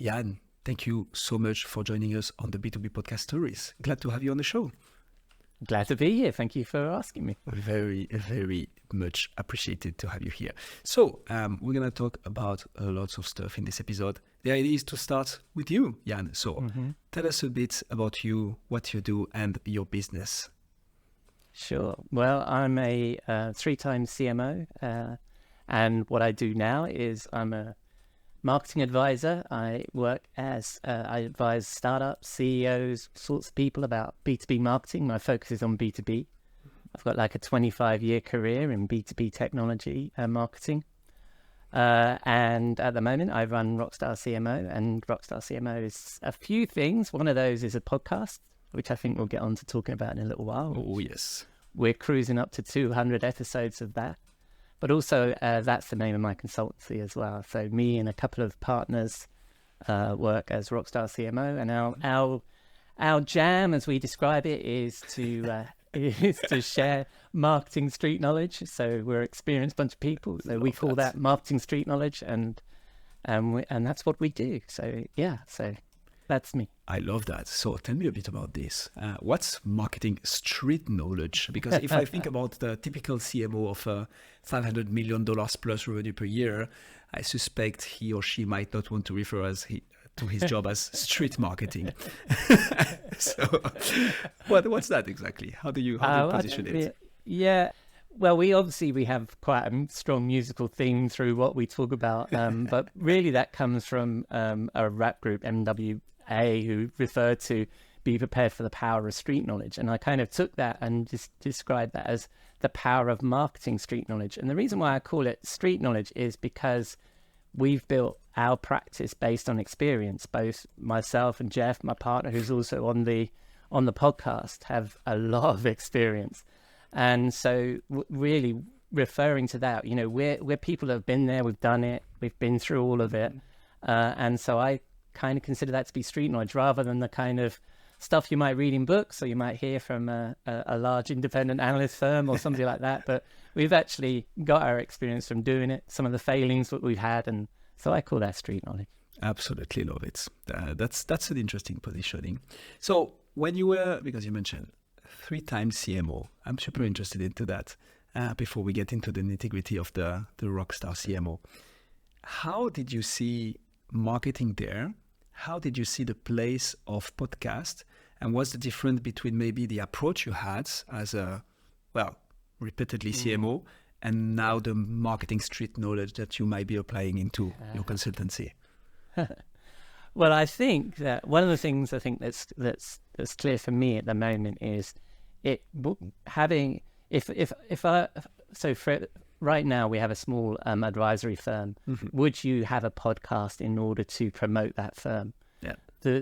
Jan, thank you so much for joining us on the B2B Podcast Stories. Glad to have you on the show. Glad to be here. Thank you for asking me. Very, very much appreciated to have you here. So we're going to talk about lots of stuff in this episode. The idea is to start with you, Jan. So tell us a bit about you, what you do, and your business. Sure. Well, I'm a three-time CMO, and what I do now is I'm a marketing advisor. I work as, I advise startups, CEOs, sorts of people about B2B marketing. My focus is on B2B. I've got like a 25-year career in B2B technology and marketing. And at the moment, I run Rockstar CMO, and Rockstar CMO is a few things. One of those is a podcast, which I think we'll get on to talking about in a little while. Oh, yes. We're cruising up to 200 episodes of that. But also, that's the name of my consultancy as well. So me and a couple of partners work as Rockstar CMO, and our jam, as we describe it, is to share marketing street knowledge. So we're an experienced bunch of people. So we call that marketing street knowledge, and that's what we do. So yeah, so that's me. I love that. So tell me a bit about this. What's marketing street knowledge? Because if I think about the typical CMO of $500 million plus revenue per year, I suspect he or she might not want to refer to his job as street marketing. So what's that exactly? How do you position it? Yeah. Well, we have quite a strong musical theme through what we talk about, but really that comes from a rap group, MWA, who referred to be prepared for the power of street knowledge. And I kind of took that and just described that as the power of marketing street knowledge. And the reason why I call it street knowledge is because we've built our practice based on experience. Both myself and Jeff, my partner, who's also on the podcast, have a lot of experience. And so really referring to that, you know, we're people that have been there, we've done it, we've been through all of it. And so I kind of consider that to be street knowledge rather than the kind of stuff you might read in books or you might hear from a large independent analyst firm or something like that. But we've actually got our experience from doing it, some of the failings that we've had. And so I call that street knowledge. Absolutely love it. That's an interesting positioning. So when you were, because you mentioned 3 times CMO, I'm super interested into that before we get into the nitty-gritty of the Rockstar CMO. How did you see marketing there? How did you see the place of podcast? And what's the difference between maybe the approach you had as repeatedly CMO and now the marketing street knowledge that you might be applying into your consultancy? Well, I think that one of the things I think that's clear for me at the moment is right now we have a small advisory firm. Would you have a podcast in order to promote that firm? Yeah.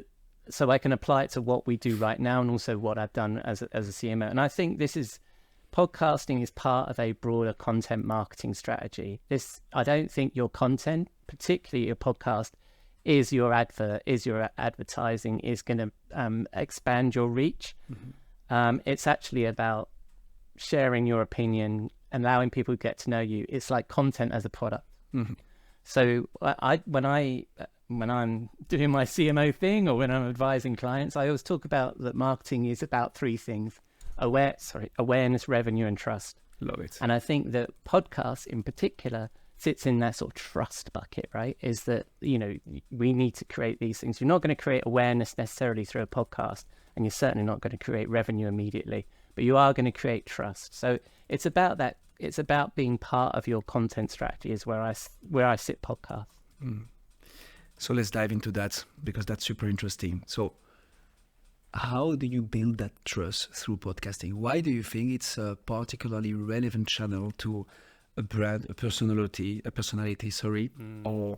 So I can apply it to what we do right now and also what I've done as a CMO. And I think podcasting is part of a broader content marketing strategy. I don't think your content, particularly your podcast, is your advertising, is going to expand your reach. It's actually about sharing your opinion, allowing people to get to know you. It's like content as a product. So when I'm doing my CMO thing or when I'm advising clients, I always talk about that marketing is about 3 things: awareness, revenue, and trust. Love it. And I think that podcasts in particular sits in that sort of trust bucket, right? Is that, you know, we need to create these things. You're not going to create awareness necessarily through a podcast, and you're certainly not going to create revenue immediately, but you are going to create trust. So it's about that. It's about being part of your content strategy is where I sit podcasts. So let's dive into that because that's super interesting. So how do you build that trust through podcasting? Why do you think it's a particularly relevant channel to a brand, a personality, or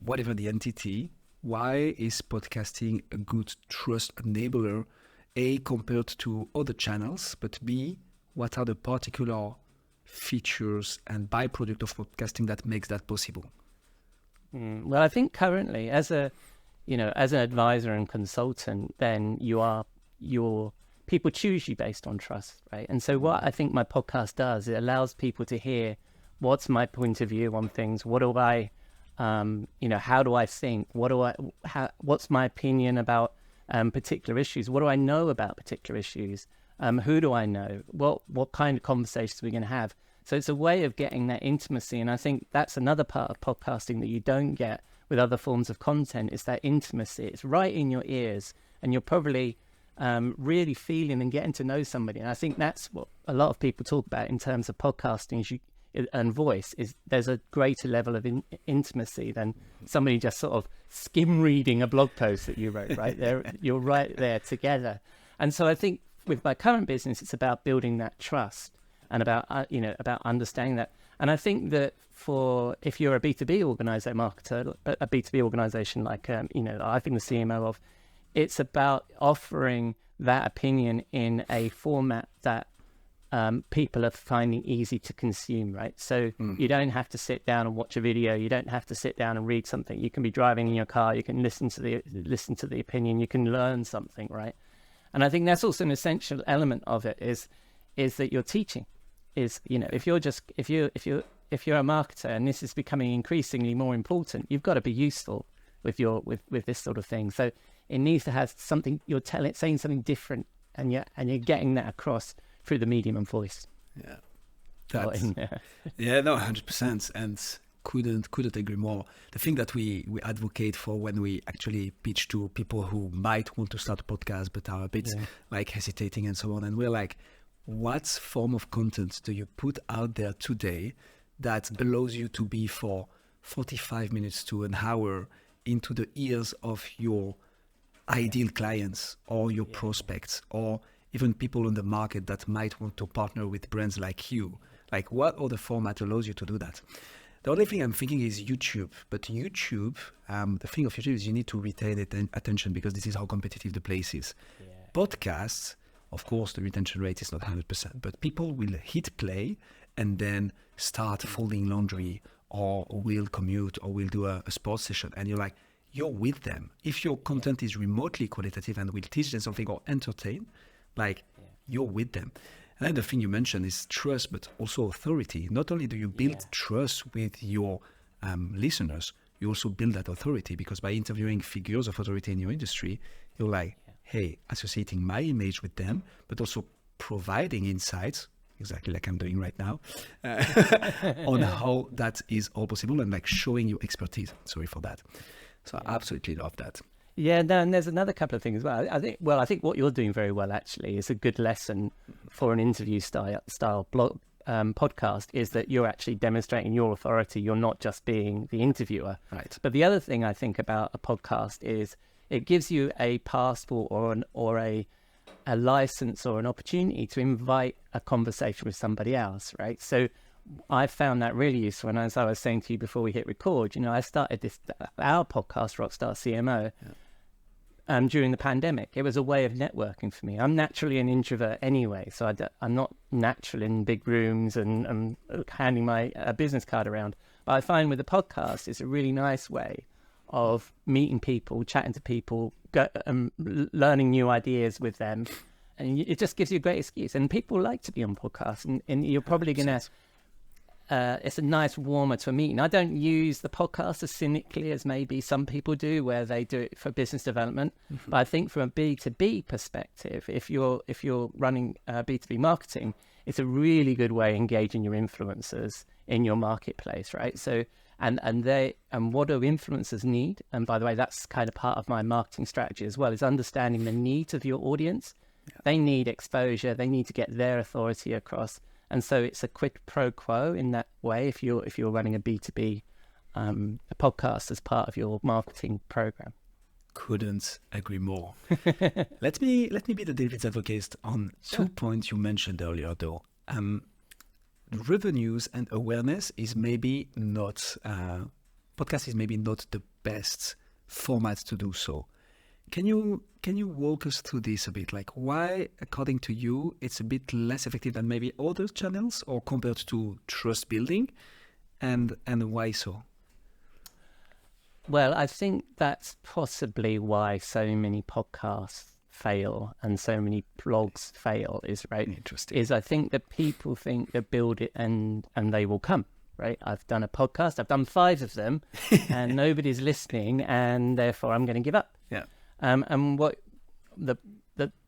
whatever the entity? Why is podcasting a good trust enabler, A, compared to other channels, but B, what are the particular features and byproduct of podcasting that makes that possible? Well, I think currently as an advisor and consultant, then your people choose you based on trust, right? And so what I think my podcast does, it allows people to hear what's my point of view on things. What do I how do I think? What's my opinion about particular issues? What do I know about particular issues? Who do I know? What kind of conversations are we going to have? So it's a way of getting that intimacy. And I think that's another part of podcasting that you don't get with other forms of content, is that intimacy. It's right in your ears, and you're probably really feeling and getting to know somebody. And I think that's what a lot of people talk about in terms of podcasting and voice, is there's a greater level of intimacy than somebody just sort of skim reading a blog post that you wrote, right? You're right there together. And so I think with my current business, it's about building that trust and about understanding that. And I think that if you're a B2B marketer, a B2B organization like, I've been the CMO of, it's about offering that opinion in a format that people are finding easy to consume, right? So you don't have to sit down and watch a video. You don't have to sit down and read something. You can be driving in your car. You can listen to the opinion. You can learn something, right? And I think that's also an essential element of it is that you're teaching. If you're a marketer, and this is becoming increasingly more important, you've got to be useful with this sort of thing. So it needs to have something you're saying something different, and you're getting that across through the medium and voice. Yeah, yeah, no, 100%, and couldn't agree more. The thing that we advocate for when we actually pitch to people who might want to start a podcast but are a bit like hesitating and so on, and we're like, what form of content do you put out there today that allows you to be for 45 minutes to an hour into the ears of your ideal clients or your prospects, or even people on the market that might want to partner with brands like you? Like, what other format allows you to do that? The only thing I'm thinking is YouTube. But YouTube, the thing of YouTube is you need to retain attention, because this is how competitive the place is. Yeah. Podcasts, of course, the retention rate is not 100%, but people will hit play and then start folding laundry, or will commute, or will do a sports session. And you're with them. If your content is remotely qualitative and will teach them something or entertain, you're with them. And then the thing you mentioned is trust, but also authority. Not only do you build trust with your listeners, you also build that authority, because by interviewing figures of authority in your industry, you're like, hey, associating my image with them, but also providing insights, exactly like I'm doing right now, on how that is all possible, and showing your expertise. Sorry for that. So I absolutely love that. Yeah, no, and there's another couple of things as well. I think what you're doing very well actually is a good lesson for an interview style blog podcast, is that you're actually demonstrating your authority. You're not just being the interviewer. Right. But the other thing I think about a podcast is it gives you a passport or a license or an opportunity to invite a conversation with somebody else, right? So I found that really useful. And as I was saying to you before we hit record, I started our podcast, Rockstar CMO, during the pandemic. It was a way of networking for me. I'm naturally an introvert anyway, so I'm not natural in big rooms and handing my business card around. But I find with the podcast, it's a really nice way of meeting people, chatting to people, learning new ideas with them. And it just gives you a great excuse. And people like to be on podcasts, and you're probably going to... it's a nice warmer to a meeting. I don't use the podcast as cynically as maybe some people do, where they do it for business development. Mm-hmm. But I think from a B2B perspective, if you're running B2B marketing, it's a really good way of engaging your influencers in your marketplace, right? So and what do influencers need? And by the way, that's kind of part of my marketing strategy as well, is understanding the needs of your audience. Yeah. They need exposure. They need to get their authority across. And so it's a quid pro quo in that way if you're running a B2B a podcast as part of your marketing program. Couldn't agree more. Let me be the David's advocate on 2 points you mentioned earlier, though. Revenues and awareness is maybe not podcast is maybe not the best format to do so. Can you walk us through this a bit? Why, according to you, it's a bit less effective than maybe other channels, or compared to trust building, and why so? Well, I think that's possibly why so many podcasts fail and so many blogs fail, is right. Interesting. Is I think that people think they build it and they will come. right? I've done a podcast, I've done 5 of them, and nobody's listening, and therefore I'm going to give up. Yeah. And what the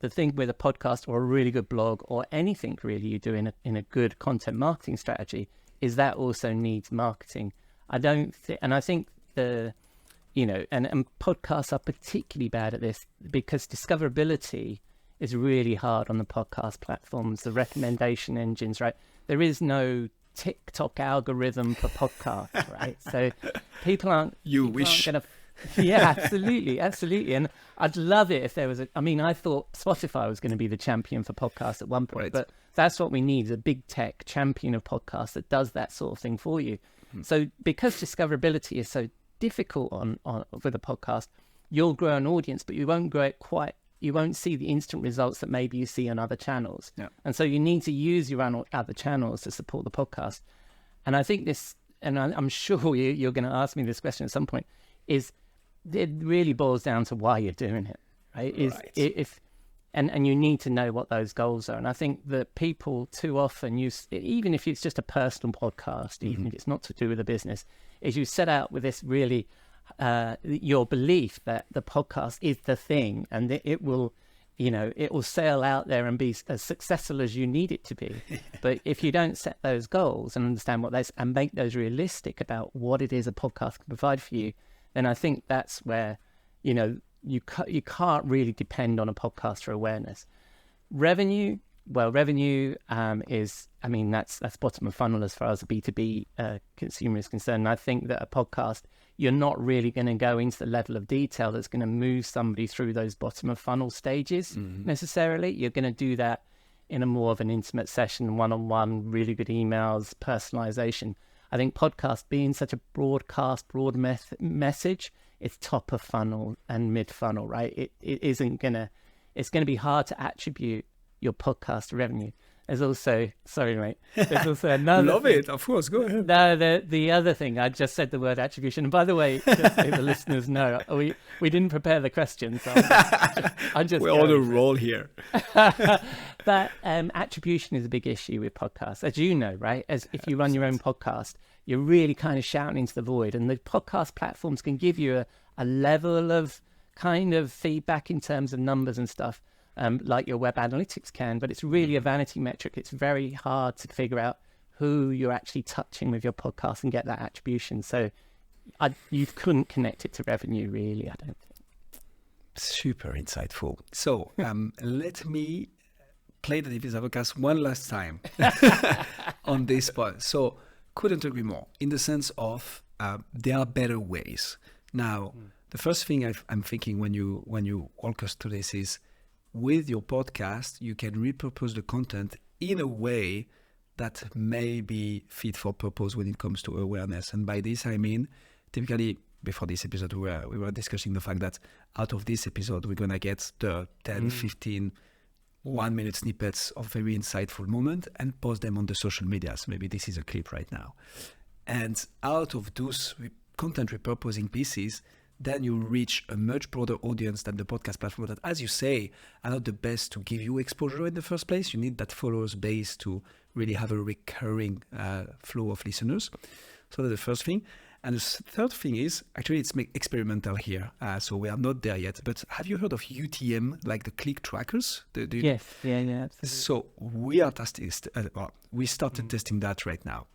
thing with a podcast or a really good blog or anything really you do in a good content marketing strategy is that also needs marketing. I think and podcasts are particularly bad at this because discoverability is really hard on the podcast platforms, the recommendation engines, right? There is no TikTok algorithm for podcasts, right? So people aren't... Yeah, absolutely. And I'd love it if there was I thought Spotify was going to be the champion for podcasts at one point, right. But that's what we need, is a big tech champion of podcasts that does that sort of thing for you. So because discoverability is so difficult on with a podcast, you'll grow an audience, but you won't grow it you won't see the instant results that maybe you see on other channels. Yeah. And so you need to use your own other channels to support the podcast. And I think this, and I'm sure you're going to ask me this question at some point, is it really boils down to why you're doing it, right? And you need to know what those goals are. And I think that people too often use, even if it's just a personal podcast, even if it's not to do with a business, is you set out with this really, your belief that the podcast is the thing and that it will sail out there and be as successful as you need it to be. But if you don't set those goals and understand what those, and make those realistic about what it is a podcast can provide for you, then I think that's where, you can't really depend on a podcast for awareness. Revenue is, that's bottom of funnel as far as a B2B consumer is concerned. And I think that a podcast, you're not really going to go into the level of detail that's going to move somebody through those bottom of funnel stages necessarily. You're going to do that in a more of an intimate session, one-on-one, really good emails, personalization. I think podcast being such a broad message, it's top of funnel and mid funnel, right? It's going to be hard to attribute your podcast to revenue. There's also, sorry mate, there's also another Love it, of course, go ahead. No, the other thing, I just said the word attribution. And by the way, just so the listeners know, we didn't prepare the questions. So I'm just we're on a roll here. But attribution is a big issue with podcasts, as you know, right? As if you run your own podcast, you're really kind of shouting into the void, and the podcast platforms can give you a level of kind of feedback in terms of numbers and stuff, like your web analytics can, but it's really a vanity metric. It's very hard to figure out who you're actually touching with your podcast and get that attribution. So you couldn't connect it to revenue, really, I don't think. Super insightful. So let me play the devil's advocate one last time on this part. So couldn't agree more in the sense of there are better ways. Now, the first thing I'm thinking when you walk us through this is, with your podcast, you can repurpose the content in a way that may be fit for purpose when it comes to awareness. And by this, I mean, typically, before this episode, we were discussing the fact that out of this episode, we're going to get the 10, 15, 1-minute snippets of very insightful moment and post them on the social medias. Maybe this is a clip right now. And out of those content repurposing pieces, then you reach a much broader audience than the podcast platform that, as you say, are not the best to give you exposure in the first place. You need that followers base to really have a recurring flow of listeners. So that's the first thing. And the third thing is, actually, it's experimental here. So we are not there yet. But have you heard of UTM, like the click trackers? Yes, yeah, absolutely. So we are testing. We started testing that right now.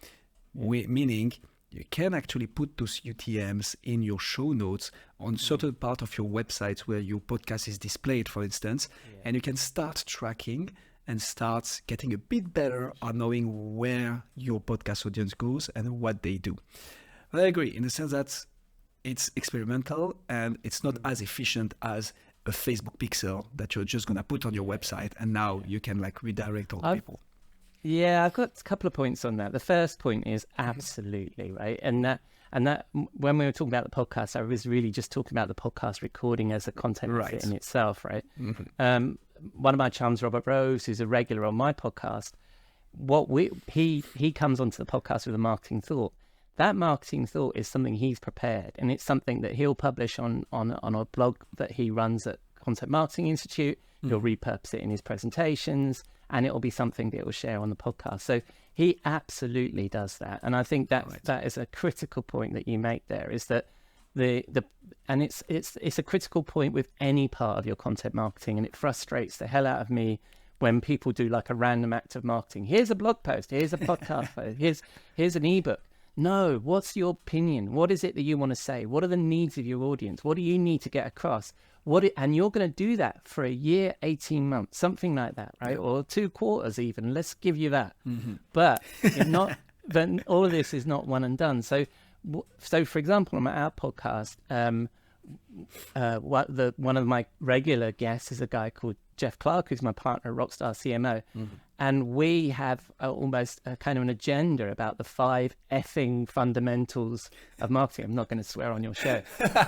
Meaning, you can actually put those UTMs in your show notes on certain part of your website where your podcast is displayed, for instance, and you can start tracking and start getting a bit better on knowing where your podcast audience goes and what they do. But I agree in the sense that it's experimental and it's not as efficient as a Facebook pixel that you're just going to put on your website and now you can like redirect all people. Yeah, I've got a couple of points on that. The first point is absolutely right. And that when we were talking about the podcast, I was really just talking about the podcast recording as a content in itself, right? Mm-hmm. One of my chums, Robert Rose, who's a regular on my podcast, he comes onto the podcast with a marketing thought. That marketing thought is something he's prepared, and it's something that he'll publish on a blog that he runs at Content Marketing Institute. He'll repurpose it in his presentations, and it will be something that he'll share on the podcast. So he absolutely does that. And I think that is a critical point that you make there, is that and it's a critical point with any part of your content marketing, and it frustrates the hell out of me when people do like a random act of marketing. Here's a blog post, here's a podcast post, here's an ebook. No, what's your opinion? What is it that you want to say? What are the needs of your audience? What do you need to get across? And you're going to do that for a year, 18 months, something like that, right? Or 2 quarters even. Let's give you that. But then all of this is not one and done. So for example, on our podcast, one of my regular guests is a guy called Jeff Clark, who's my partner at Rockstar CMO. And we have almost a kind of an agenda about the 5 effing fundamentals of marketing. I'm not going to swear on your show.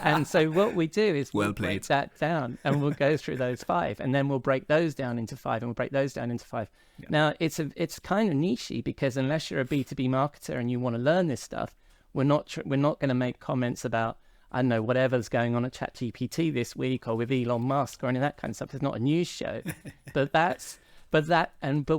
And so what we do is we'll break that down, and we'll go through those 5, and then we'll break those down into 5, and we'll break those down into 5. Yeah. Now, it's kind of nichey, because unless you're a B2B marketer and you want to learn this stuff, we're not going to make comments about, I don't know, whatever's going on at ChatGPT this week, or with Elon Musk, or any of that kind of stuff. It's not a news show, but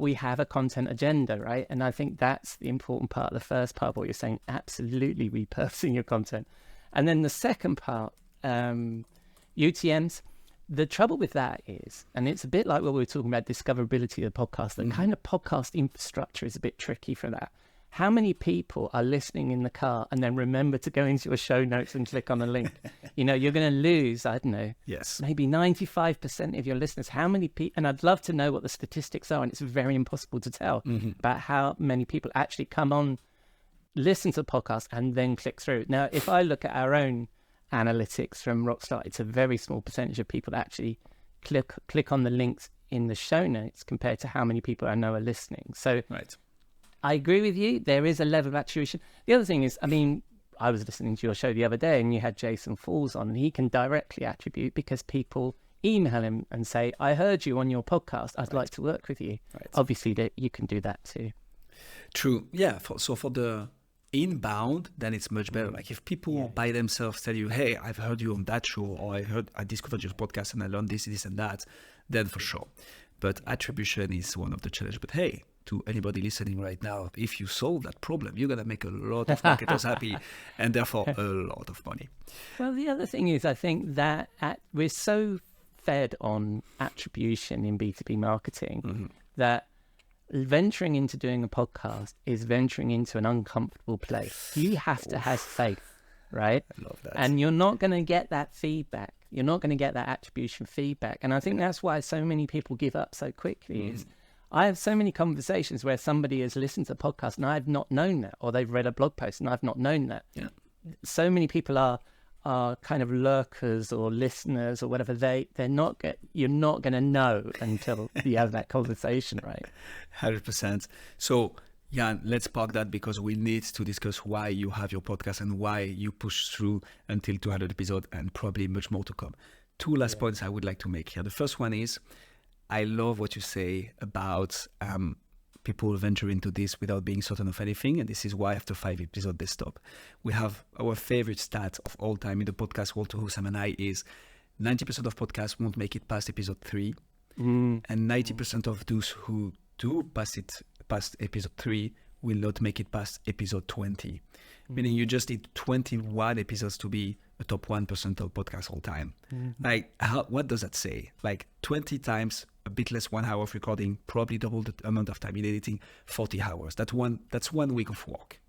we have a content agenda, right? And I think that's the important part, the first part of what you're saying, absolutely repurposing your content. And then the second part, UTMs, the trouble with that is, and it's a bit like what we were talking about, discoverability of the podcast, the kind of podcast infrastructure is a bit tricky for that. How many people are listening in the car and then remember to go into your show notes and click on a link? You're going to lose, I don't know, maybe 95% of your listeners. How many people, and I'd love to know what the statistics are, and it's very impossible to tell about how many people actually come on, listen to the podcast, and then click through. Now, if I look at our own analytics from Rockstar, it's a very small percentage of people that actually click on the links in the show notes compared to how many people I know are listening. So I agree with you. There is a level of attribution. The other thing is, I mean, I was listening to your show the other day, and you had Jason Falls on, and he can directly attribute because people email him and say, I heard you on your podcast. I'd like to work with you. Obviously, you can do that too. True. Yeah. So for the inbound, then it's much better. Like if people by themselves tell you, hey, I've heard you on that show, or I discovered your podcast and I learned this and that, then for sure. But attribution is one of the challenges. But hey, to anybody listening right now, if you solve that problem, you're going to make a lot of marketers happy, and therefore a lot of money. Well, the other thing is, I think that we're so fed on attribution in B2B marketing that venturing into doing a podcast is venturing into an uncomfortable place. You have to have faith, right? I love that. And you're not going to get that feedback. You're not going to get that attribution feedback. And I think that's why so many people give up so quickly is, I have so many conversations where somebody has listened to a podcast and I've not known that, or they've read a blog post and I've not known that. Yeah. So many people are kind of lurkers or listeners or whatever. You're not going to know until you have that conversation, right? 100%. So, Jan, let's park that, because we need to discuss why you have your podcast and why you push through until 200 episodes, and probably much more to come. 2 last points I would like to make here. The first one is, I love what you say about people venture into this without being certain of anything. And this is why after 5 episodes, they stop. We have our favorite stat of all time in the podcast world, to Hussam and I, is 90% of podcasts won't make it past episode 3. And 90% of those who do pass episode 3 will not make it past episode 20. Meaning you just need 21 episodes to be a top 1% of podcasts all time. Like, what does that say? Like 20 times a bit less 1 hour of recording, probably double the amount of time in editing, 40 hours. That's 1 week of work.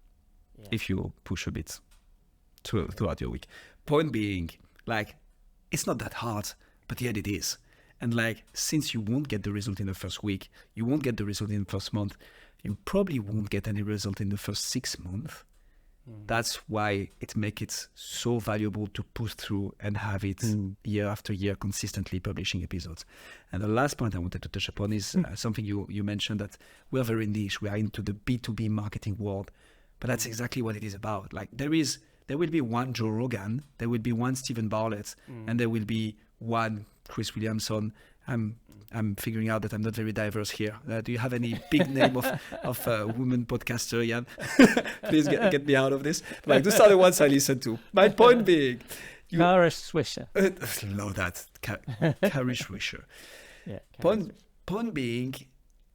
If you push a bit throughout your week. Point being, like, it's not that hard, but yet it is. And like, since you won't get the result in the first week, you won't get the result in the first month, you probably won't get any result in the first 6 months. That's why it makes it so valuable to push through and have it year after year consistently publishing episodes. And the last point I wanted to touch upon is something you mentioned, that we're very niche. We are into the B2B marketing world, but that's exactly what it is about. Like there will be one Joe Rogan, there will be one Stephen Bartlett, and there will be one Chris Williamson. I'm figuring out that I'm not very diverse here. Do you have any big name of women podcaster, Jan? Please get me out of this. Like, those are the ones I listen to. My point being, Kara Swisher. Love that. Carrie Swisher. Yeah. Point being,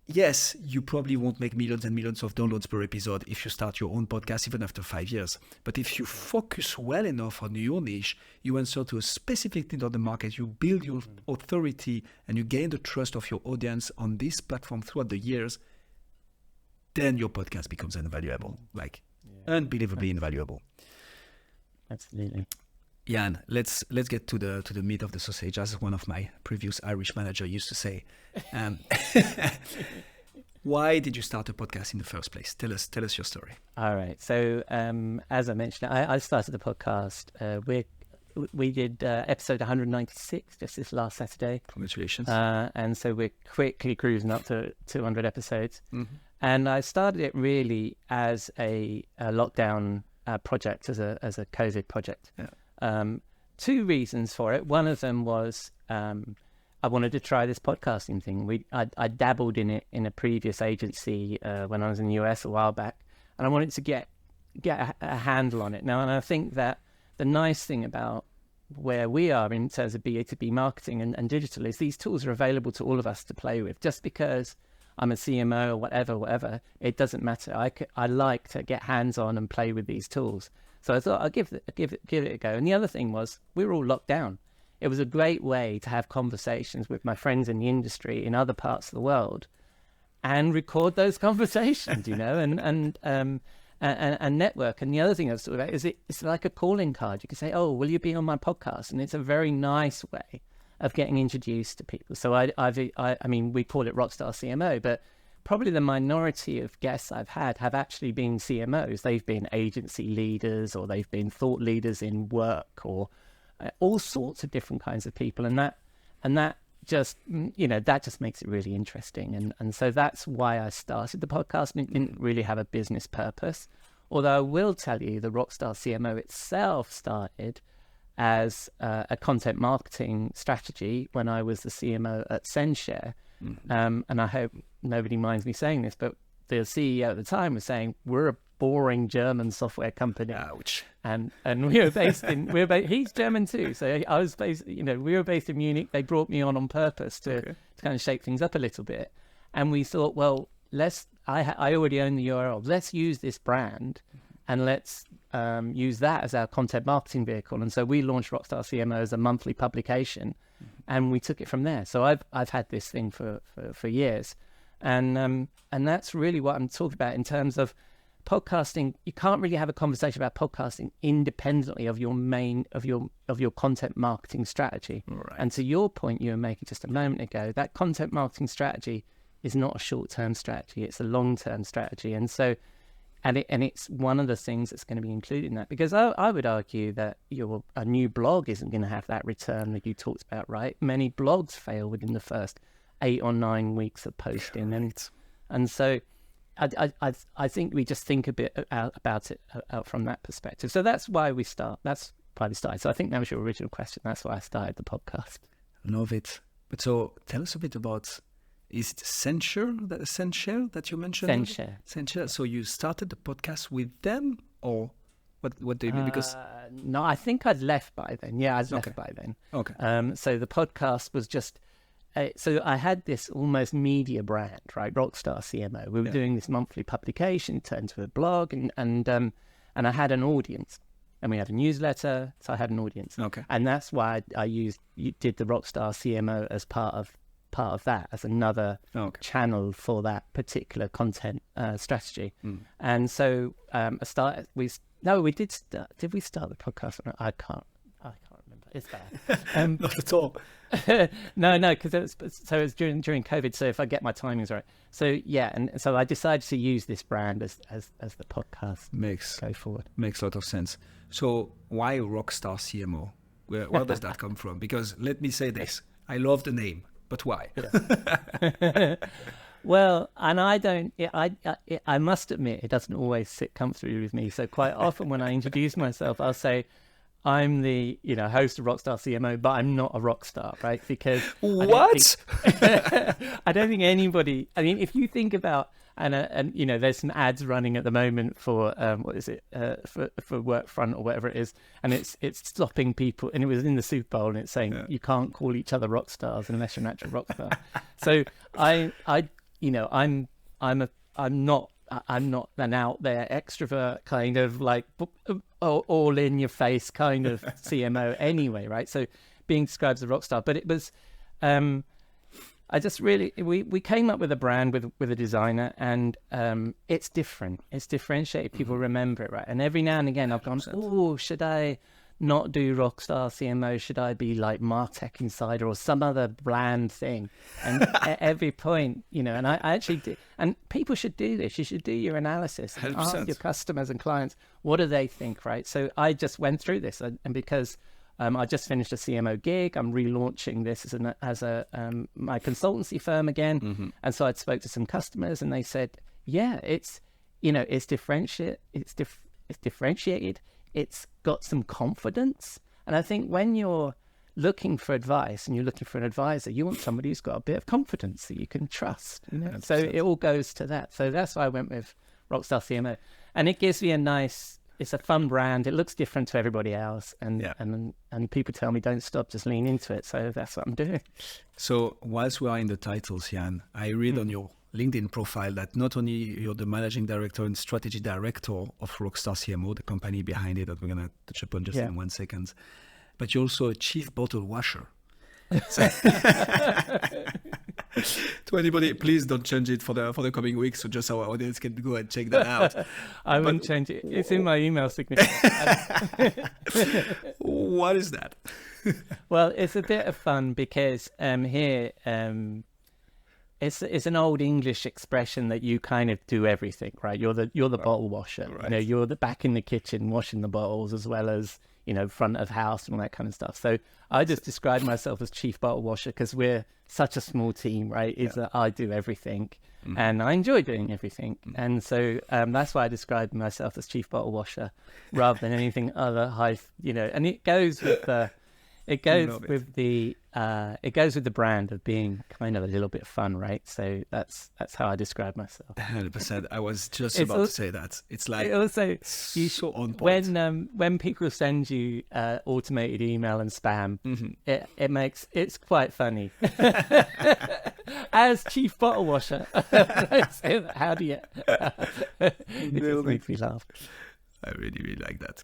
yes, you probably won't make millions and millions of downloads per episode if you start your own podcast even after 5 years. But if you focus well enough on your niche, you answer to a specific need of the market, you build your authority, and you gain the trust of your audience on this platform throughout the years, then your podcast becomes invaluable, unbelievably invaluable. Absolutely. Ian, let's get to the meat of the sausage, as one of my previous Irish manager used to say. Why did you start a podcast in the first place? Tell us your story. All right. So as I mentioned, I started the podcast. We did episode 196 just this last Saturday. Congratulations. And so we're quickly cruising up to 200 episodes. Mm-hmm. And I started it really as a lockdown project, as a COVID project. Yeah. Two reasons for it. One of them was I wanted to try this podcasting thing. I dabbled in it in a previous agency when I was in the US a while back, and I wanted to get a handle on it now. And I think that the nice thing about where we are in terms of B2B marketing and digital is these tools are available to all of us to play with. Just because I'm a CMO or whatever, it doesn't matter. I like to get hands on and play with these tools. So I thought I'll give it a go. And the other thing was we were all locked down. It was a great way to have conversations with my friends in the industry in other parts of the world, and record those conversations, and network. And the other thing I was talking about is it's like a calling card. You can say, "Oh, will you be on my podcast?" And it's a very nice way of getting introduced to people. So I mean, we call it Rockstar CMO, but probably the minority of guests I've had have actually been CMOs. They've been agency leaders, or they've been thought leaders in work, or all sorts of different kinds of people. And that just, that just makes it really interesting. And so that's why I started the podcast. And it didn't really have a business purpose. Although I will tell you, the Rockstar CMO itself started as a content marketing strategy when I was the CMO at SendShare. Mm-hmm. And I hope nobody minds me saying this, but the CEO at the time was saying, we're a boring German software company. Ouch. And we were based in, he's German too. So I was based, we were based in Munich. They brought me on purpose to kind of shake things up a little bit. And we thought, well, I already own the URL. Let's use this brand and let's use that as our content marketing vehicle. And so we launched Rockstar CMO as a monthly publication, and we took it from there. So I've had this thing for years. And that's really what I'm talking about in terms of podcasting. You can't really have a conversation about podcasting independently of your content marketing strategy. Right. And to your point you were making just a moment ago, that content marketing strategy is not a short-term strategy, it's a long-term strategy. And so it's one of the things that's going to be included in that, because I would argue that a new blog isn't going to have that return that you talked about, right? Many blogs fail within the first 8 or 9 weeks of posting. Correct. And so I think we just think a bit about it out from that perspective. So that's why we start. That's why we started. So I think that was your original question. That's why I started the podcast. Love it. But so tell us a bit about, is it SendShare that you mentioned? SendShare. So you started the podcast with them, or what do you mean? Because no, I think I'd left by then. Yeah, I'd left by then. Okay. So the podcast was just. So I had this almost media brand, right? Rockstar CMO. We were doing this monthly publication, turned to a blog, and I had an audience, and we had a newsletter, so I had an audience. Okay. And that's why you did the Rockstar CMO as part of that, as another channel for that particular content strategy. And so we did start. Did we start the podcast? I can't remember. It's bad. Not at all. No, because it was during COVID. So if I get my timings right, so yeah, and so I decided to use this brand as the podcast go forward. Makes a lot of sense. So why Rockstar CMO? Where does that come from? Because let me say this: I love the name, but why? Yeah. Well, and I must admit, it doesn't always sit comfortably with me. So quite often when I introduce myself, I'll say, I'm the host of Rockstar CMO, but I'm not a rock star, right? Because what? I don't think anybody. I mean, if you think about and there's some ads running at the moment for what is it for Workfront or whatever it is, and it's stopping people, and it was in the Super Bowl, and it's saying you can't call each other rock stars unless you're an actual rock star. So I'm not an out there extrovert kind of like all in your face kind of CMO anyway, right? So being described as a rock star, but it was I just really we came up with a brand with a designer, and it's different, it's differentiated. People remember it, right? And every now and again I've gone, oh, should I not do Rockstar CMO? Should I be like Martech Insider or some other bland thing? And at every point, and I actually do. And people should do this. You should do your analysis and 100%. ask your customers and clients, what do they think, right? So I just went through this, and because I just finished a CMO gig, I'm relaunching this as my consultancy firm again. And so I spoke to some customers, and they said, yeah, it's differentiated. It's got some confidence. And I think when you're looking for advice and you're looking for an advisor, you want somebody who's got a bit of confidence that you can trust. So it all goes to that. So that's why I went with Rockstar CMO. And it gives me it's a fun brand. It looks different to everybody else. And people tell me, don't stop, just lean into it. So that's what I'm doing. So whilst we are in the titles, Ian, I read on your LinkedIn profile that not only you're the managing director and strategy director of Rockstar CMO, the company behind it that we're going to touch upon just in 1 second, but you're also a chief bottle washer. So, to anybody, please don't change it for the coming weeks, so just our audience can go and check that out. I wouldn't change it. It's in my email signature. What is that? Well, it's a bit of fun because here it's an old English expression that you kind of do everything, right? You're the bottle washer. Right. You're the back in the kitchen washing the bottles, as well as front of house and all that kind of stuff. So I just describe myself as chief bottle washer because we're such a small team, right? That I do everything, and I enjoy doing everything, and so that's why I describe myself as chief bottle washer rather than anything other high. And it goes with the. It goes with the brand of being kind of a little bit fun, right? So that's how I describe myself. 100%. I was just about to say that. It's like also so on point. When people send you automated email and spam, it's quite funny. As chief bottle washer, how do you? It just makes me laugh. I really, really like that.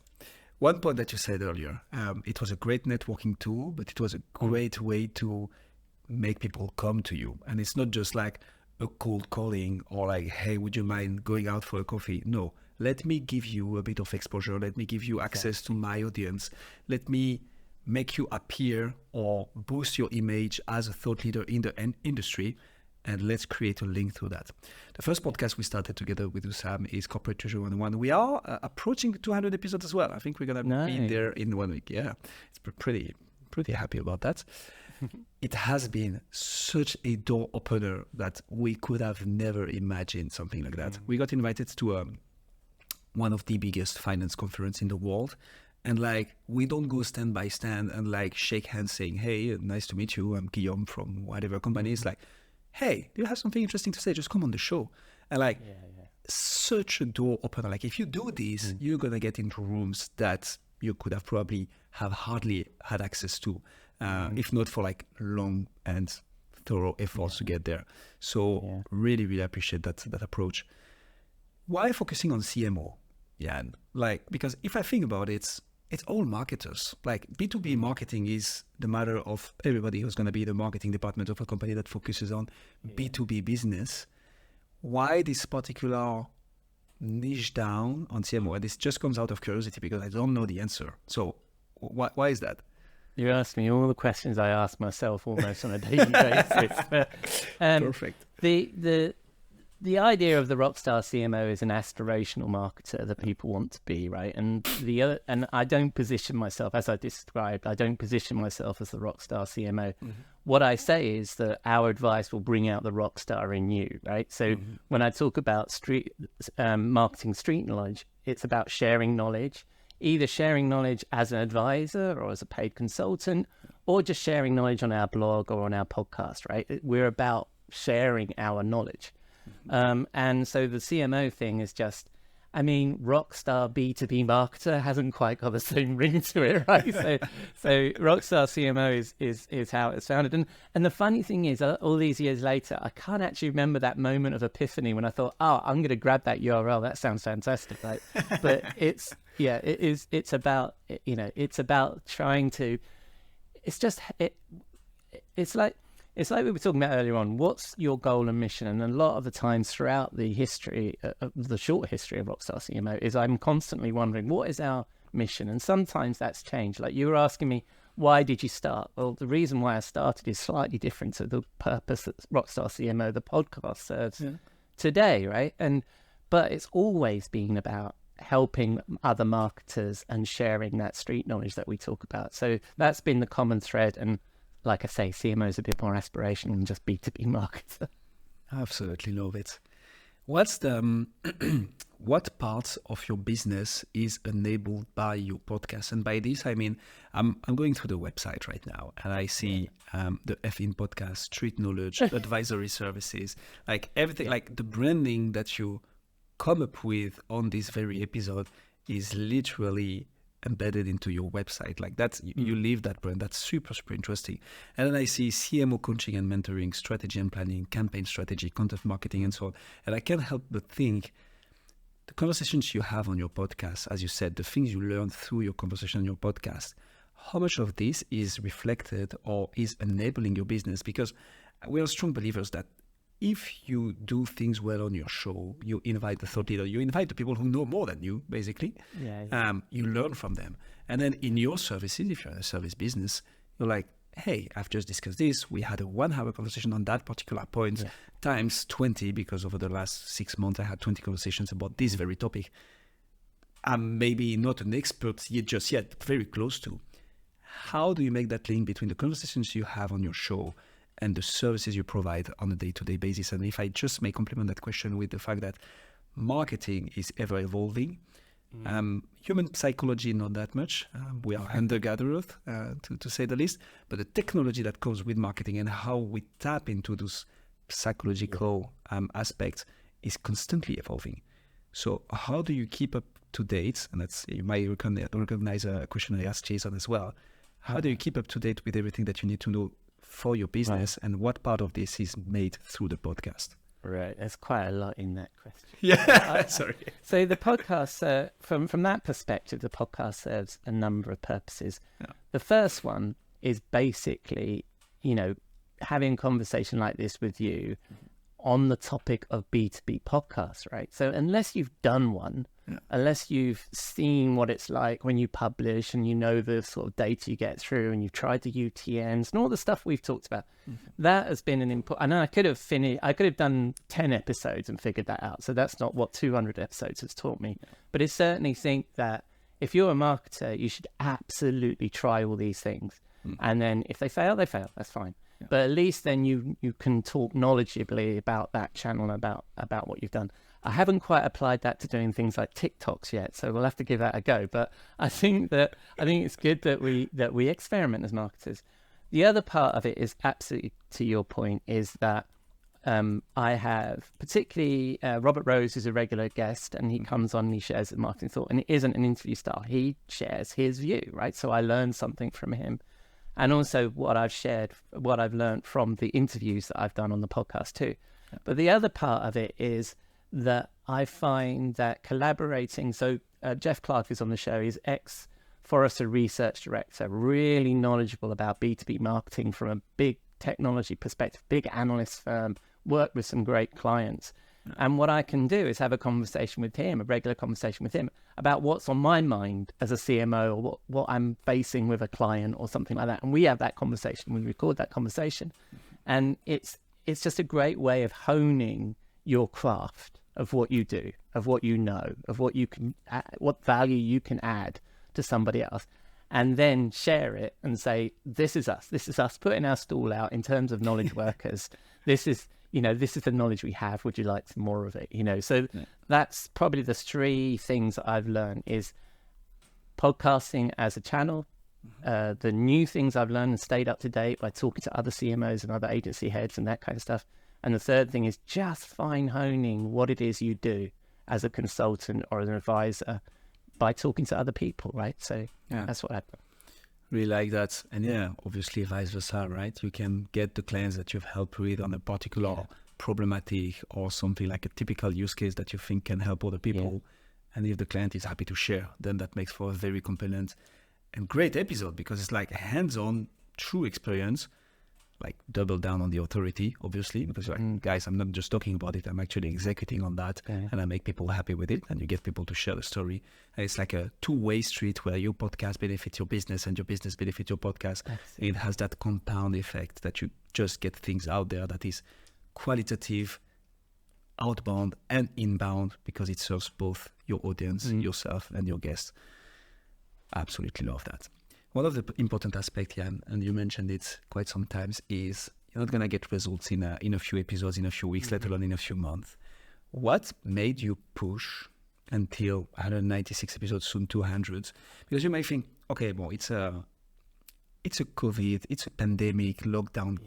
One point that you said earlier, it was a great networking tool, but it was a great way to make people come to you. And it's not just like a cold calling or like, hey, would you mind going out for a coffee? No, let me give you a bit of exposure. Let me give you access to my audience. Let me make you appear or boost your image as a thought leader in the industry. And let's create a link through that. The first podcast we started together with Usam is Corporate Treasury 101. We are approaching 200 episodes as well. I think we're going to be there in 1 week. Yeah, it's pretty happy about that. It has been such a door opener that we could have never imagined something like that. We got invited to one of the biggest finance conference in the world. And like, we don't go stand by stand and like shake hands saying, hey, nice to meet you. I'm Guillaume from whatever company. It's like, hey, do you have something interesting to say? Just come on the show. And like, such a door opener. Like, if you do this, you're going to get into rooms that you could have probably have hardly had access to, if not for like long and thorough efforts to get there. So really, really appreciate that approach. Why focusing on CMO, Jan? Like, because if I think about it, it's all marketers. Like, B2B marketing is the matter of everybody who's going to be the marketing department of a company that focuses on B2B business. Why this particular niche down on CMO? And this just comes out of curiosity because I don't know the answer. So why is that? You asked me all the questions I ask myself almost on a daily basis. Perfect. The idea of the Rockstar CMO is an aspirational marketer that people want to be, right? And and I don't position myself, as I described, I don't position myself as the Rockstar CMO. What I say is that our advice will bring out the rockstar in you, right? So when I talk about marketing street knowledge, it's about sharing knowledge. either sharing knowledge as an advisor or as a paid consultant, or just sharing knowledge on our blog or on our podcast, right? We're about sharing our knowledge. And so the CMO thing is just, I mean, Rockstar B2B marketer hasn't quite got the same ring to it, right? So Rockstar CMO is how it's founded. And the funny thing is, all these years later, I can't actually remember that moment of epiphany when I thought, oh, I'm going to grab that URL. That sounds fantastic, right? But it's about, it's about trying to, it's like we were talking about earlier on. What's your goal and mission? And a lot of the times throughout the history, the short history of Rockstar CMO, is I'm constantly wondering, what is our mission? And sometimes that's changed. Like you were asking me, why did you start? Well, the reason why I started is slightly different to the purpose that Rockstar CMO, the podcast, serves today, right? But it's always been about helping other marketers and sharing that street knowledge that we talk about. So that's been the common thread. And like I say, CMO is a bit more aspirational than just B2B marketer. Absolutely love it. What's the what parts of your business is enabled by your podcast? And by this, I mean, I'm going through the website right now, and I see the F-In podcast, street knowledge, advisory services, like everything, like the branding that you come up with on this very episode is literally embedded into your website. Like that's, you live that brand. That's super, super interesting. And then I see CMO coaching and mentoring, strategy and planning, campaign strategy, content marketing, and so on. And I can't help but think the conversations you have on your podcast, as you said, the things you learn through your conversation on your podcast, how much of this is reflected or is enabling your business? Because we are strong believers that if you do things well on your show, you invite the thought leader, you invite the people who know more than you, basically. You learn from them. And then in your services, if you're in a service business, you're like, hey, I've just discussed this. We had a 1 hour conversation on that particular point times 20, because over the last 6 months, I had 20 conversations about this very topic. I'm maybe not an expert just yet, but very close to. How do you make that link between the conversations you have on your show and the services you provide on a day-to-day basis? And if I just may complement that question with the fact that marketing is ever evolving, human psychology not that much. We are hunter-gatherers, to say the least. But the technology that comes with marketing and how we tap into those psychological aspects is constantly evolving. So how do you keep up to date? And that's, you might recognize a question I asked Jason as well. How do you keep up to date with everything that you need to know for your business, and what part of this is made through the podcast? Right, there's quite a lot in that question. Sorry. So the podcast, from that perspective, the podcast serves a number of purposes. The first one is basically, having a conversation like this with you on the topic of B2B podcasts, right? So unless you've done one, unless you've seen what it's like when you publish and you know the sort of data you get through and you've tried the UTMs and all the stuff we've talked about, that has been an input. I know I could have done 10 episodes and figured that out. So that's not what 200 episodes has taught me. But I certainly think that if you're a marketer, you should absolutely try all these things. And then if they fail, they fail. That's fine. But at least then you can talk knowledgeably about that channel, about what you've done. I haven't quite applied that to doing things like TikToks yet, so we'll have to give that a go. But I think it's good that we experiment as marketers. The other part of it is absolutely to your point, is that I have particularly Robert Rose is a regular guest, and he comes on and he shares his marketing thought, and he isn't an interview style. He shares his view, right? So I learn something from him. And also what I've learned from the interviews that I've done on the podcast too. But the other part of it is that I find that collaborating, so Jeff Clark is on the show, he's ex-Forrester research director, really knowledgeable about B2B marketing from a big technology perspective, big analyst firm, worked with some great clients. And what I can do is have a conversation with him, a regular conversation with him, about what's on my mind as a CMO, or what I'm facing with a client or something like that. And we have that conversation, we record that conversation. And it's just a great way of honing your craft of what you do, of what you know, of what value you can add to somebody else. And then share it and say, this is us putting our stall out in terms of knowledge workers. This is the knowledge we have. Would you like some more of it? So that's probably the three things that I've learned is podcasting as a channel, the new things I've learned and stayed up to date by talking to other CMOs and other agency heads and that kind of stuff. And the third thing is just fine honing what it is you do as a consultant or as an advisor by talking to other people, right? So that's what happened. Really like that. And yeah, obviously vice versa, right? You can get the clients that you've helped with on a particular problematic or something like a typical use case that you think can help other people. And if the client is happy to share, then that makes for a very compelling and great episode, because it's like hands-on, true experience, like double down on the authority, obviously, because you're like, guys, I'm not just talking about it, I'm actually executing on that, and I make people happy with it, and you get people to share the story. And it's like a two-way street where your podcast benefits your business and your business benefits your podcast. It has that compound effect that you just get things out there that is qualitative, outbound and inbound, because it serves both your audience, yourself, and your guests. Absolutely love that. One of the important aspects, Ian, and you mentioned it quite sometimes, is you're not going to get results in a few episodes, in a few weeks, let alone in a few months. What made you push until 196 episodes, soon 200? Because you may think, okay, well, it's a COVID, it's a pandemic, lockdown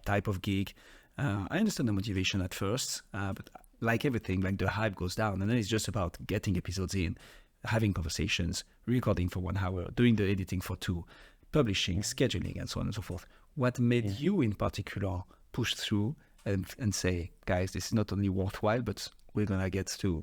type of gig. I understand the motivation at first, but like everything, like the hype goes down, and then it's just about getting episodes in, having conversations, recording for 1 hour, doing the editing for 2, publishing, scheduling, and so on and so forth. What made you in particular push through and say, guys, this is not only worthwhile, but we're going to get to...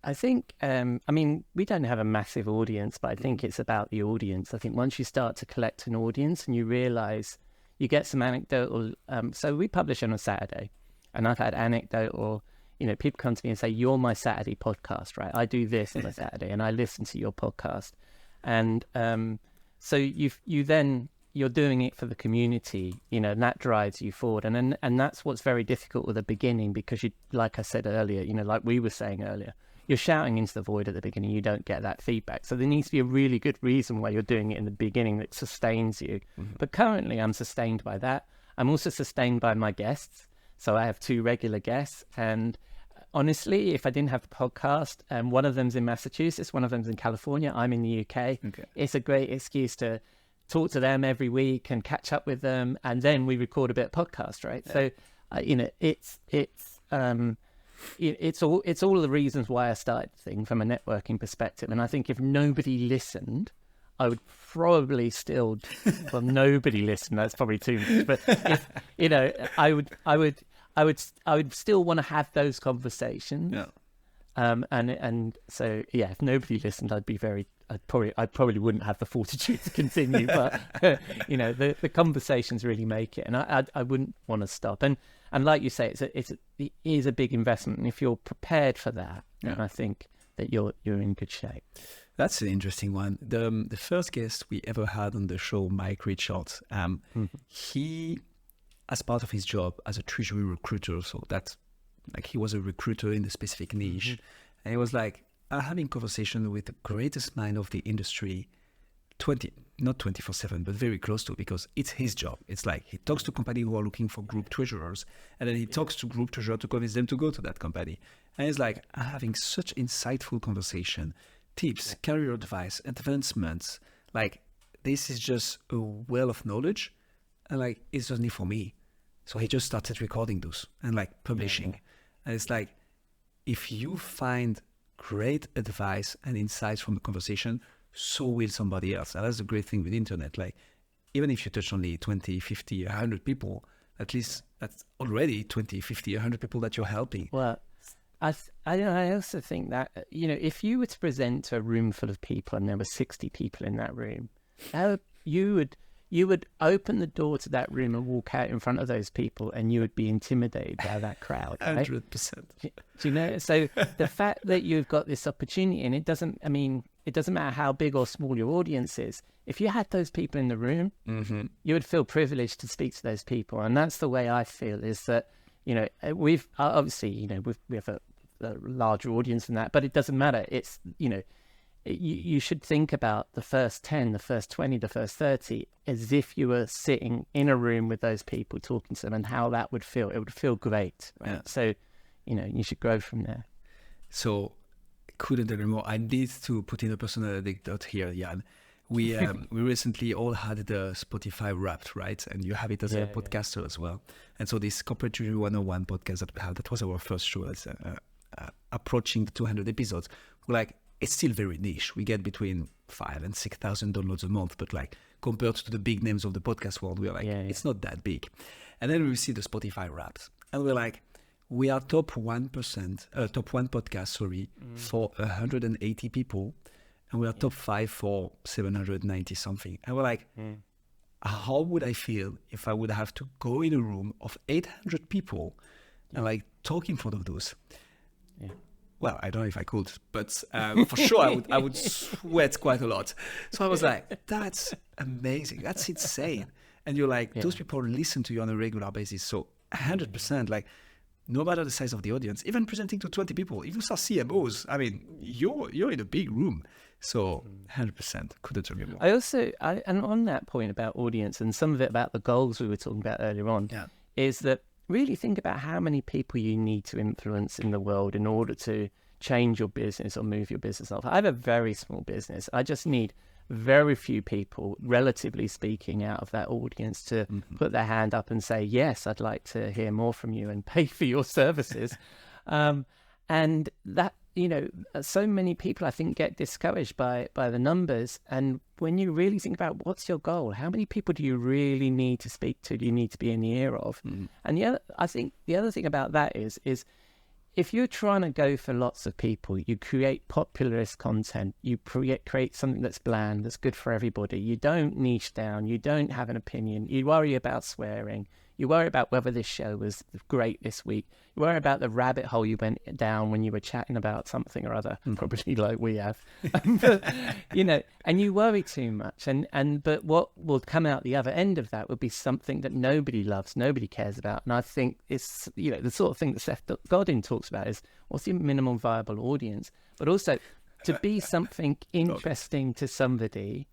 I think, I mean, we don't have a massive audience, but I think it's about the audience. I think once you start to collect an audience and you realize you get some anecdotal... so we publish on a Saturday, and I've had anecdotal... people come to me and say, you're my Saturday podcast, right? I do this on a Saturday and I listen to your podcast. And so you're doing it for the community, and that drives you forward. And that's what's very difficult with the beginning, because you, like I said earlier, like we were saying earlier, you're shouting into the void at the beginning, you don't get that feedback. So there needs to be a really good reason why you're doing it in the beginning that sustains you. But currently I'm sustained by that. I'm also sustained by my guests. So I have 2 regular guests, and honestly, if I didn't have the podcast, one of them's in Massachusetts, one of them's in California, I'm in the UK. It's a great excuse to talk to them every week and catch up with them, and then we record a bit of podcast, right? So, it's all the reasons why I started the thing from a networking perspective. And I think if nobody listened, I would probably still, well, nobody listened, that's probably too much, but if, I would still want to have those conversations. And so, if nobody listened, I probably wouldn't have the fortitude to continue, but the conversations really make it. And I wouldn't want to stop. And like you say, it is a big investment. And if you're prepared for that, then I think that you're in good shape. That's an interesting one. The first guest we ever had on the show, Mike Richards, he, as part of his job as a treasury recruiter, so that's like he was a recruiter in the specific niche, and he was like having conversation with the greatest mind of the industry, not 24/7, but very close to, because it's his job. It's like he talks to companies who are looking for group treasurers, and then he talks to group treasurer to convince them to go to that company. And it's like having such insightful conversation, tips, career advice, advancements. Like this is just a well of knowledge, and like it's only for me. So he just started recording those and like publishing. And it's like, if you find great advice and insights from the conversation, so will somebody else. And that's the great thing with the internet. Like, even if you touch only 20, 50, 100 people, at least that's already 20, 50, 100 people that you're helping. Well, I also think that, if you were to present to a room full of people and there were 60 people in that room, you would open the door to that room and walk out in front of those people, and you would be intimidated by that crowd. Right? 100%. Do you know? So the fact that you've got this opportunity, and it doesn't matter how big or small your audience is. If you had those people in the room, you would feel privileged to speak to those people. And that's the way I feel, is that, we've obviously, we have a larger audience than that, but it doesn't matter. It's, you should think about the first 10, the first 20, the first 30 as if you were sitting in a room with those people, talking to them, and how that would feel. It would feel great. Right? So, you should grow from there. So couldn't agree more. I need to put in a personal anecdote here, Jan. We recently all had the Spotify Wrapped, right? And you have it as a podcaster as well. And so this Corporate Training 101 podcast that we have, that was our first show. It's approaching the 200 episodes. We're like, it's still very niche. We get between 5,000 and 6,000 downloads a month, but like compared to the big names of the podcast world, we're like, it's not that big. And then we see the Spotify Wrapped, and we're like, we are top 1%, top 1 podcast, for 180 people, and we are top 5 for 790 something. And we're like, how would I feel if I would have to go in a room of 800 people and like talk in front of those? Yeah. Well, I don't know if I could, but for sure I would sweat quite a lot. So I was like, that's amazing. That's insane. And you're like, those people listen to you on a regular basis. So 100%, like, no matter the size of the audience, even presenting to 20 people, if you saw CMOs, I mean, you're in a big room. So 100%, couldn't agree more. And on that point about audience and some of it about the goals we were talking about earlier on, is that really think about how many people you need to influence in the world in order to change your business or move your business off. I have a very small business. I just need very few people, relatively speaking, out of that audience to put their hand up and say, yes, I'd like to hear more from you and pay for your services. And that, so many people, I think, get discouraged by the numbers. And when you really think about what's your goal, how many people do you really need to speak to, do you need to be in the ear of? And I think the other thing about that is if you're trying to go for lots of people, you create popularist content, you create something that's bland, that's good for everybody. You don't niche down, you don't have an opinion, you worry about swearing, you worry about whether this show was great this week, you worry about the rabbit hole you went down when you were chatting about something or other, probably like we have. And you worry too much. But what will come out the other end of that would be something that nobody loves, nobody cares about. And I think it's, the sort of thing that Seth Godin talks about is what's your minimum viable audience? But also to be something interesting to somebody,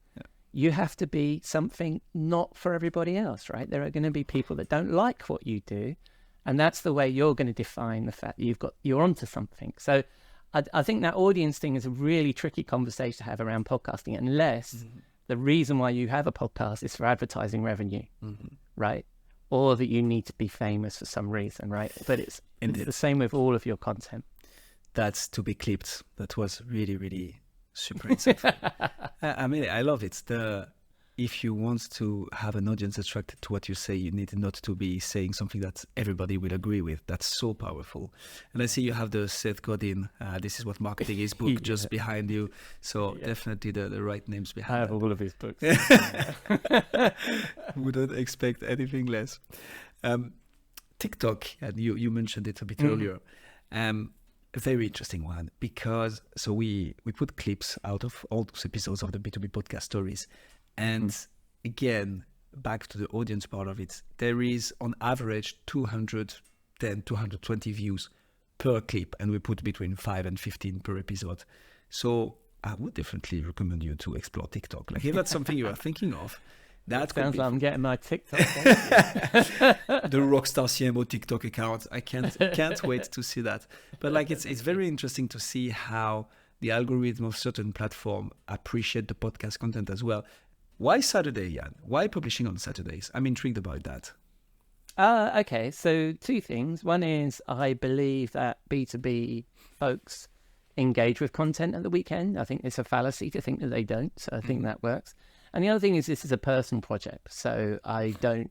you have to be something not for everybody else, right? There are going to be people that don't like what you do. And that's the way you're going to define the fact that you're onto something. So I think that audience thing is a really tricky conversation to have around podcasting, unless the reason why you have a podcast is for advertising revenue, right? Or that you need to be famous for some reason, right? But it's the same with all of your content. That's to be clipped. That was really, really super insightful. I mean, I love it. If you want to have an audience attracted to what you say, you need not to be saying something that everybody will agree with. That's so powerful. And I see you have the Seth Godin, This Is What Marketing Is book just behind you. So definitely the right names behind I have all of his books. Wouldn't expect anything less. TikTok, and you mentioned it a bit earlier. A very interesting one, because we put clips out of all those episodes of the B2B podcast stories. And again, back to the audience part of it, there is on average 210, 220 views per clip, and we put between 5 and 15 per episode. So I would definitely recommend you to explore TikTok. Like, if that's something you are thinking of, that sounds like I'm getting my TikTok. The Rockstar CMO TikTok account. I can't wait to see that. But like, it's very interesting to see how the algorithm of certain platform appreciate the podcast content as well. Why Saturday, Jan? Why publishing on Saturdays? I'm intrigued about that. Okay, so two things. One is I believe that B2B folks engage with content at the weekend. I think it's a fallacy to think that they don't. So I think that works. And the other thing is this is a personal project. So I didn't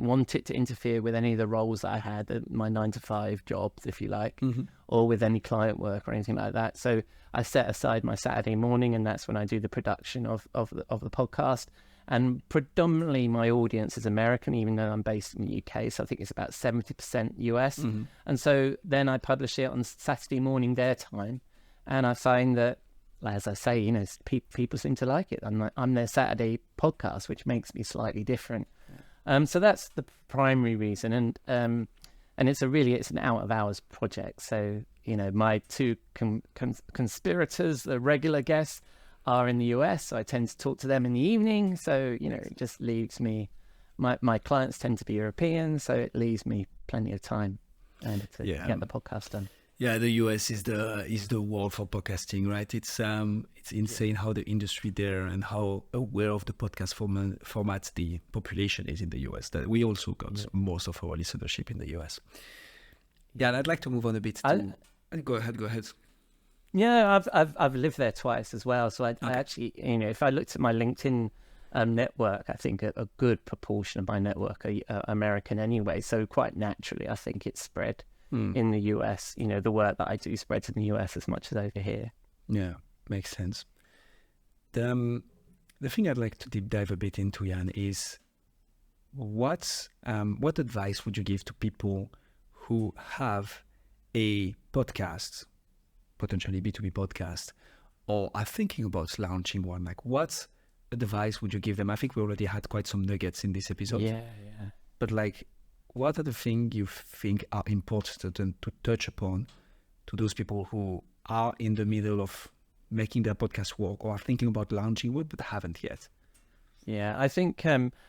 want it to interfere with any of the roles that I had, my 9-to-5 jobs, if you like, or with any client work or anything like that. So I set aside my Saturday morning, and that's when I do the production of the podcast. And predominantly my audience is American, even though I'm based in the UK. So I think it's about 70% US. And so then I publish it on Saturday morning their time. And I find that, as I say, people seem to like it. I'm their Saturday podcast, which makes me slightly different. So that's the primary reason. And it's an out of hours project. So, my two conspirators, the regular guests, are in the US. So I tend to talk to them in the evening. So, it just leaves me, my clients tend to be European. So it leaves me plenty of time to get the podcast done. Yeah, the US is the world for podcasting, right? It's insane how the industry there and how aware of the podcast formats the population is in the US. That we also got most of our listenership in the US. Yeah, and I'd like to move on a bit to. Go ahead. Yeah, I've lived there twice as well. So I actually, if I looked at my LinkedIn network, I think a good proportion of my network are American anyway. So quite naturally, I think it's spread in the US. The work that I do spreads in the US as much as over here. Yeah, makes sense. The thing I'd like to deep dive a bit into, Jan, is what advice would you give to people who have a podcast, potentially B2B podcast, or are thinking about launching one? Like, what advice would you give them? I think we already had quite some nuggets in this episode. Yeah. But like, what are the things you think are important to touch upon to those people who are in the middle of making their podcast work or are thinking about launching one but haven't yet? Yeah, I think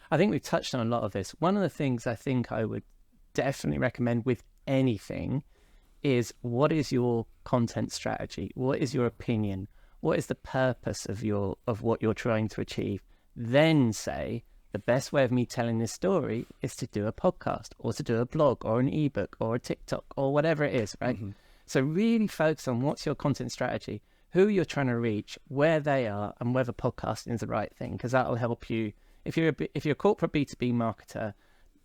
we've touched on a lot of this. One of the things I think I would definitely recommend with anything is, what is your content strategy? What is your opinion? What is the purpose of what you're trying to achieve? Then say, the best way of me telling this story is to do a podcast or to do a blog or an ebook or a TikTok or whatever it is, right? Mm-hmm. So really focus on what's your content strategy, who you're trying to reach, where they are, and whether podcasting is the right thing, because that will help you. If you're a corporate B2B marketer,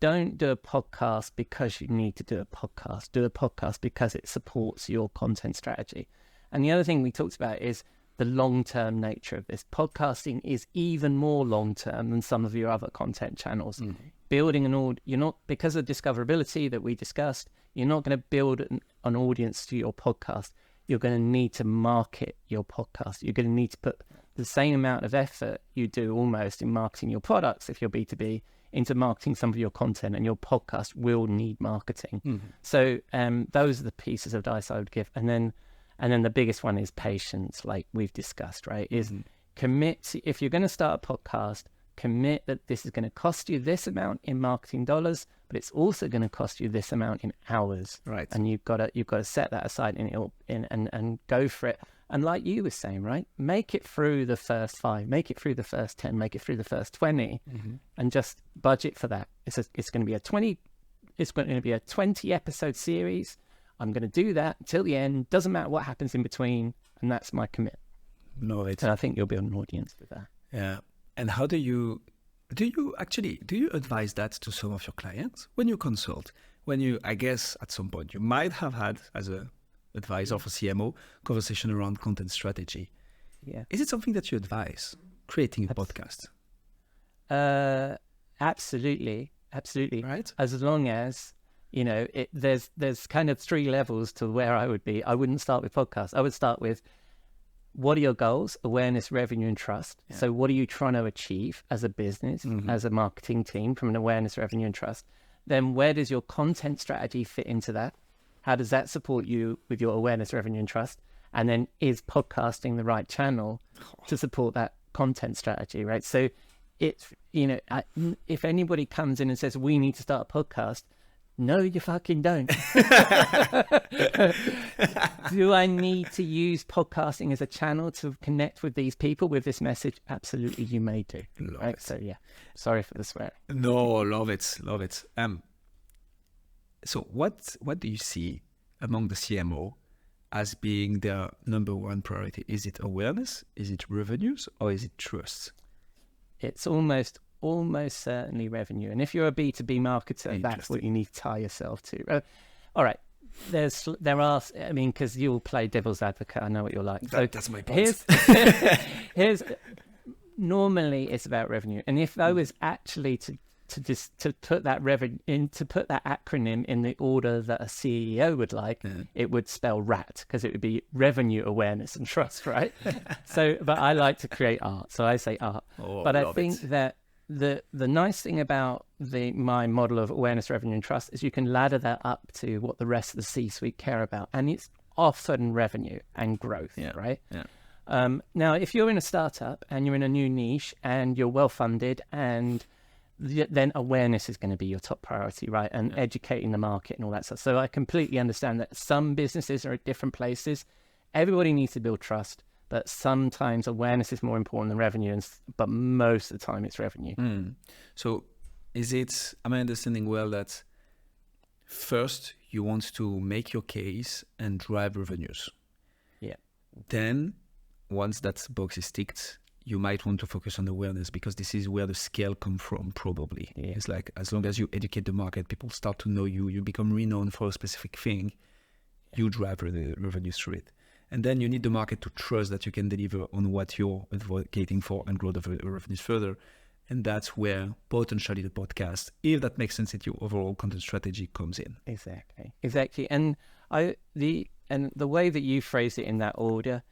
don't do a podcast because you need to do a podcast. Do a podcast because it supports your content strategy. And the other thing we talked about is the long-term nature of this. Podcasting is even more long-term than some of your other content channels. Mm-hmm. Building you're not, because of discoverability that we discussed, you're not going to build an audience to your podcast. You're going to need to market your podcast. You're going to need to put the same amount of effort you do almost in marketing your products, if you're B2B, into marketing some of your content, and your podcast will need marketing. Mm-hmm. So those are the pieces of advice I would give. And then the biggest one is patience, like we've discussed, right? Is commit. If you're going to start a podcast, commit that this is going to cost you this amount in marketing dollars, but it's also going to cost you this amount in hours. Right. And you've got to set that aside and go for it. And like you were saying, right, make it through the first 5, make it through the first 10, make it through the first 20, and just budget for that. It's going to be a 20 episode series. I'm going to do that until the end. Doesn't matter what happens in between, and that's my commit. No, it's. And I think you'll build an audience with that. Yeah. And how do you advise that to some of your clients when you consult? I guess at some point you might have had, as a advisor for CMO, conversation around content strategy. Yeah. Is it something that you advise, creating a podcast? Absolutely. Right. As long as, there's kind of 3 levels to where I would be. I wouldn't start with podcasts. I would start with, what are your goals? Awareness, revenue, and trust. Yeah. So what are you trying to achieve as a business, as a marketing team, from an awareness, revenue, and trust? Then where does your content strategy fit into that? How does that support you with your awareness, revenue, and trust? And then, is podcasting the right channel to support that content strategy, right? So it's, if anybody comes in and says, we need to start a podcast, no, you fucking don't. Do I need to use podcasting as a channel to connect with these people with this message? Absolutely, you may do. Right? So yeah, sorry for the swearing. No, love it. So what do you see among the CMO as being their number one priority? Is it awareness? Is it revenues? Or is it trust? It's almost certainly revenue. And if you're a B2B marketer, that's what you need to tie yourself to. All right. Because you'll play devil's advocate. I know what you're like. That's my point. Here's normally it's about revenue. And if I was actually to put that acronym in the order that a CEO would like, it would spell RAT, because it would be revenue, awareness, and trust, right? But I like to create art, so I say art. But I think that the nice thing about my model of awareness, revenue, and trust is you can ladder that up to what the rest of the C-suite care about, and it's often revenue and growth, right? Yeah. Now, if you're in a startup and you're in a new niche and you're well funded and then awareness is going to be your top priority, right? And educating the market and all that stuff. So I completely understand that some businesses are at different places. Everybody needs to build trust, but sometimes awareness is more important than revenue, but most of the time it's revenue. So am I understanding well that first you want to make your case and drive revenues? Yeah. Then once that box is ticked, you might want to focus on awareness, because this is where the scale comes from, probably. Yeah. It's like, as long as you educate the market, people start to know you, you become renowned for a specific thing, you drive the revenues through it. And then you need the market to trust that you can deliver on what you're advocating for and grow the revenues further. And that's where potentially the podcast, if that makes sense, into your overall content strategy comes in. Exactly. And the way that you phrased it in that order,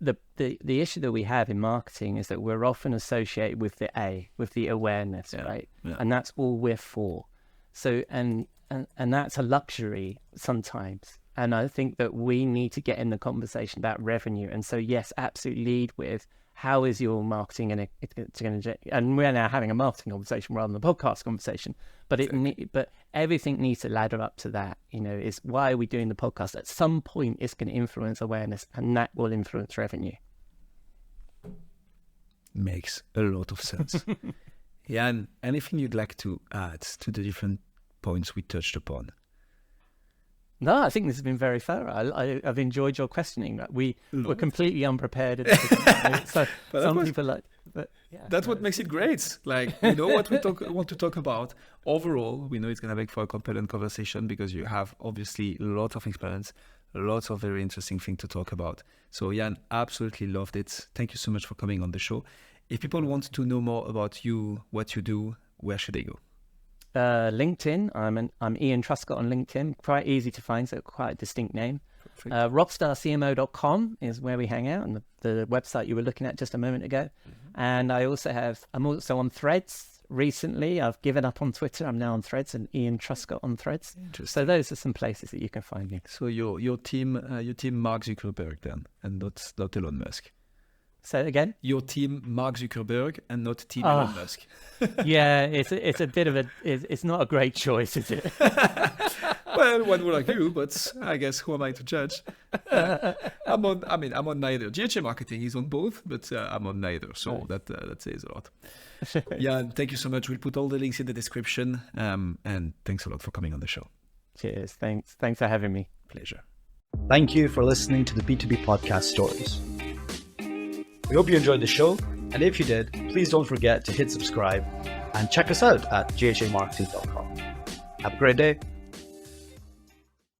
the issue that we have in marketing is that we're often associated with the awareness, right? Yeah. And that's all we're for. So and that's a luxury sometimes. And I think that we need to get in the conversation about revenue. And so yes, absolutely lead with how is your marketing going to, and we're now having a marketing conversation rather than a podcast conversation, but but everything needs to ladder up to that. Is why are we doing the podcast? At some point it's going to influence awareness, and that will influence revenue. Makes a lot of sense. Yeah. And anything you'd like to add to the different points we touched upon? No, I think this has been very thorough. I've enjoyed your questioning. We were completely unprepared. So some people like, but yeah, that's what makes it great. Like, we know what we want to talk about. Overall, we know it's going to make for a compelling conversation, because you have obviously a lot of experience, lots of very interesting things to talk about. So Ian, absolutely loved it. Thank you so much for coming on the show. If people want to know more about you, what you do, where should they go? LinkedIn. I'm Ian Truscott on LinkedIn. Quite easy to find, so quite a distinct name. Rockstarcmo.com is where we hang out, and the website you were looking at just a moment ago. Mm-hmm. And I'm also on Threads recently. I've given up on Twitter. I'm now on Threads, and Ian Truscott on Threads. So those are some places that you can find me. So your team Mark Zuckerberg then, and not Elon Musk. Say it again. Your team Mark Zuckerberg and not team Elon Musk. Yeah, it's a bit of it's not a great choice, is it? Well, one would argue, but I guess who am I to judge? I'm on neither. GHA Marketing is on both, but I'm on neither. So that says a lot. Yeah, thank you so much. We'll put all the links in the description. And thanks a lot for coming on the show. Cheers. Thanks for having me. Pleasure. Thank you for listening to the B2B Podcast Stories. We hope you enjoyed the show, and if you did, please don't forget to hit subscribe and check us out at ghamarketing.com. Have a great day.